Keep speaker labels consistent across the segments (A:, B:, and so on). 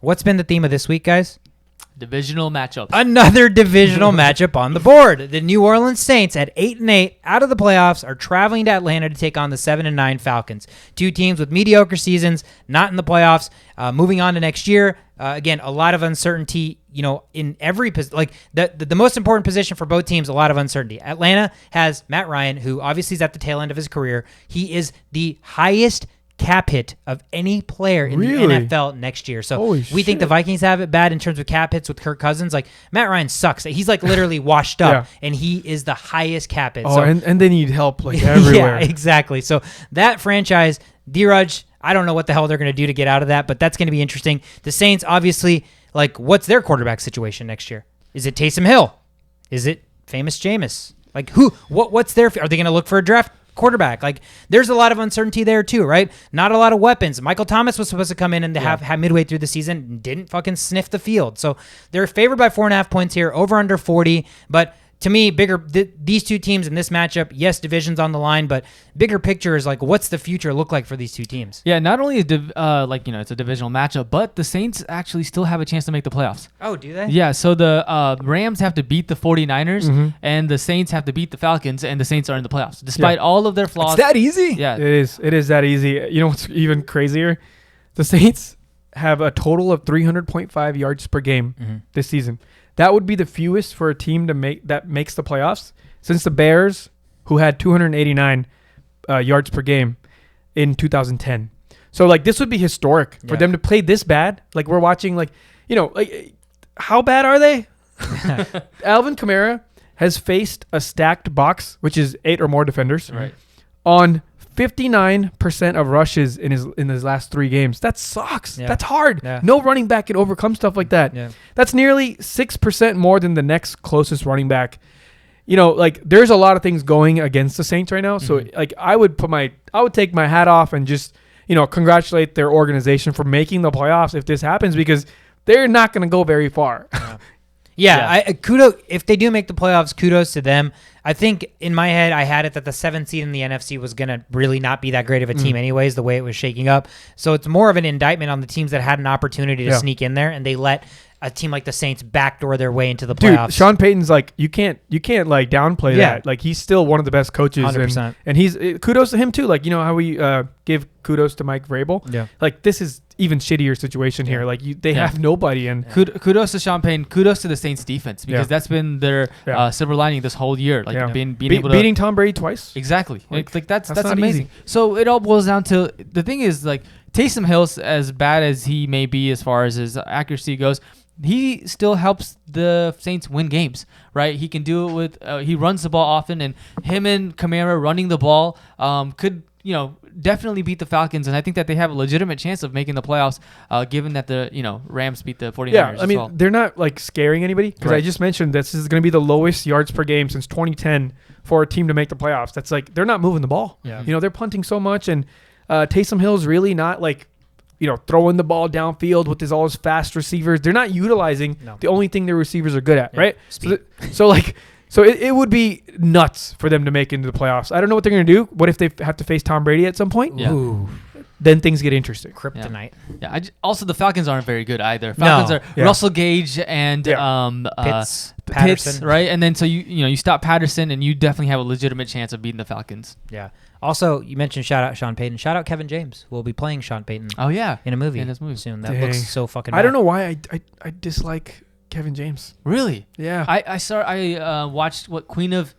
A: What's been the theme of this week, guys?
B: Divisional matchups.
A: Another divisional matchup on the board. The New Orleans Saints at 8-8 out of the playoffs are traveling to Atlanta to take on the 7-9 Falcons. Two teams with mediocre seasons, not in the playoffs. Moving on to next year, again, a lot of uncertainty. In every like the most important position for both teams, a lot of uncertainty. Atlanta has Matt Ryan, who obviously is at the tail end of his career. He is the highest cap hit of any player in the NFL next year. So we think the Vikings have it bad in terms of cap hits with Kirk Cousins. Like, Matt Ryan sucks. He's like literally washed up, and he is the highest cap hit.
C: And they need help like everywhere.
A: Yeah, exactly. So that franchise, D-Rudge, I don't know what the hell they're going to do to get out of that, but that's going to be interesting. The Saints, obviously, like, what's their quarterback situation next year? Is it Taysom Hill? Is it famous Jameis? Like, what's their, are they going to look for a draft quarterback? Like, there's a lot of uncertainty there too, right? Not a lot of weapons. Michael Thomas was supposed to come in and have midway through the season and didn't fucking sniff the field. So they're favored by 4.5 points here, over under 40. But to me, these two teams in this matchup, yes, division's on the line, but bigger picture is like, what's the future look like for these two teams?
B: Yeah, not only it's a divisional matchup, but the Saints actually still have a chance to make the playoffs.
A: Oh, do they?
B: Yeah, so the Rams have to beat the 49ers, and the Saints have to beat the Falcons, and the Saints are in the playoffs, despite all of their flaws.
C: It's that easy?
B: Yeah.
C: It is. It is that easy. You know what's even crazier? The Saints have a total of 300.5 yards per game this season. That would be the fewest for a team that makes the playoffs since the Bears, who had 289 yards per game in 2010. So, like, this would be historic for them to play this bad. Like, we're watching, like, how bad are they? Alvin Kamara has faced a stacked box, which is 8 or more defenders, on 59% of rushes in his last 3 games. That sucks. That's hard. No running back can overcome stuff like that. That's nearly 6% more than the next closest running back. There's a lot of things going against the Saints right now. So I would take my hat off and just, congratulate their organization for making the playoffs if this happens, because they're not going to go very far.
A: Kudos if they do make the playoffs. Kudos to them. I think in my head I had it that the 7th seed in the NFC was gonna really not be that great of a team, anyways. The way it was shaking up, so it's more of an indictment on the teams that had an opportunity to sneak in there, and they let a team like the Saints backdoor their way into the playoffs.
C: Dude, Sean Payton's like, you can't like downplay that. Like, he's still one of the best coaches,
A: 100%.
C: and he's kudos to him too. Like, how we give kudos to Mike Vrabel. Yeah, like, this is even shittier situation here. Like, they have nobody, and
B: kudos to Sean Payton. Kudos to the Saints defense, because that's been their silver lining this whole year. Like, being able to
C: beating Tom Brady twice.
B: Exactly. Like that's amazing. Easy. So it all boils down to, the thing is, like, Taysom Hill, as bad as he may be as far as his accuracy goes, he still helps the Saints win games, right? He can do it with he runs the ball often, and him and Kamara running the ball could definitely beat the Falcons, and I think that they have a legitimate chance of making the playoffs, given that the Rams beat the 49ers.
C: Yeah, I mean, they're not like scaring anybody, because I just mentioned this is going to be the lowest yards per game since 2010 for a team to make the playoffs. That's like, they're not moving the ball. Yeah, they're punting so much, and Taysom Hill's really not like, throwing the ball downfield with all his fast receivers. They're not utilizing the only thing their receivers are good at, right? So it would be nuts for them to make into the playoffs. I don't know what they're going to do. What if they have to face Tom Brady at some point?
B: Yeah.
A: Ooh.
C: Then things get interesting.
A: Kryptonite.
B: Yeah. Also, the Falcons aren't very good either. Falcons are Russell Gage and Pitts, right? And then so you stop Patterson, and you definitely have a legitimate chance of beating the Falcons.
A: Yeah. Also, you mentioned shout out Sean Payton. Shout out Kevin James, who will be playing Sean Payton.
B: Oh yeah,
A: in a movie.
B: In this movie
A: soon. That looks so fucking bad.
C: I don't know why I dislike Kevin James.
B: Really?
C: Yeah.
B: I watched
A: King of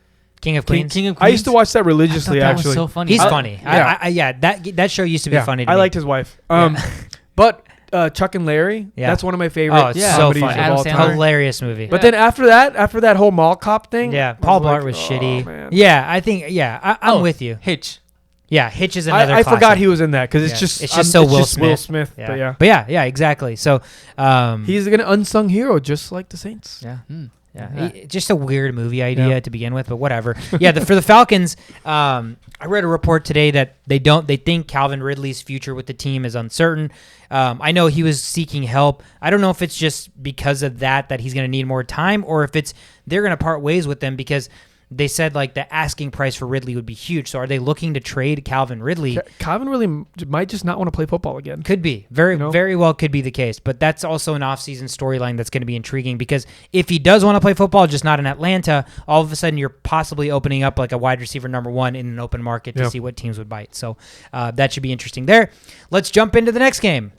A: Queens.
B: King of Queens.
C: I used to watch that religiously.
B: That
C: actually,
B: was so funny.
A: He's funny.
C: Yeah.
A: That show used to be funny to me.
C: I liked his wife. But Chuck and Larry, that's one of my favorite.
A: Oh, it's so funny.
B: Adam Sandler.
A: Hilarious movie.
C: But then after that whole mall cop thing,
A: Paul Blart was shitty.
C: Man.
A: Yeah, I think I'm with you.
B: Hitch.
A: Yeah, Hitch is another.
C: I forgot he was in that, because it's just
A: so Will
C: Smith.
A: Yeah. But yeah, exactly. So
C: he's an unsung hero, just like the Saints.
A: Yeah. Just a weird movie idea to begin with, but whatever. Yeah, for the Falcons, I read a report today that they think Calvin Ridley's future with the team is uncertain. I know he was seeking help. I don't know if it's just because of that he's going to need more time, or if they're going to part ways with them, because they said like the asking price for Ridley would be huge. So are they looking to trade Calvin Ridley?
C: Calvin Ridley might just not want to play football again.
A: Could be. Very well could be the case. But that's also an offseason storyline that's going to be intriguing, because if he does want to play football, just not in Atlanta, all of a sudden you're possibly opening up like a wide receiver number 1 in an open market to see what teams would bite. So that should be interesting there. Let's jump into the next game.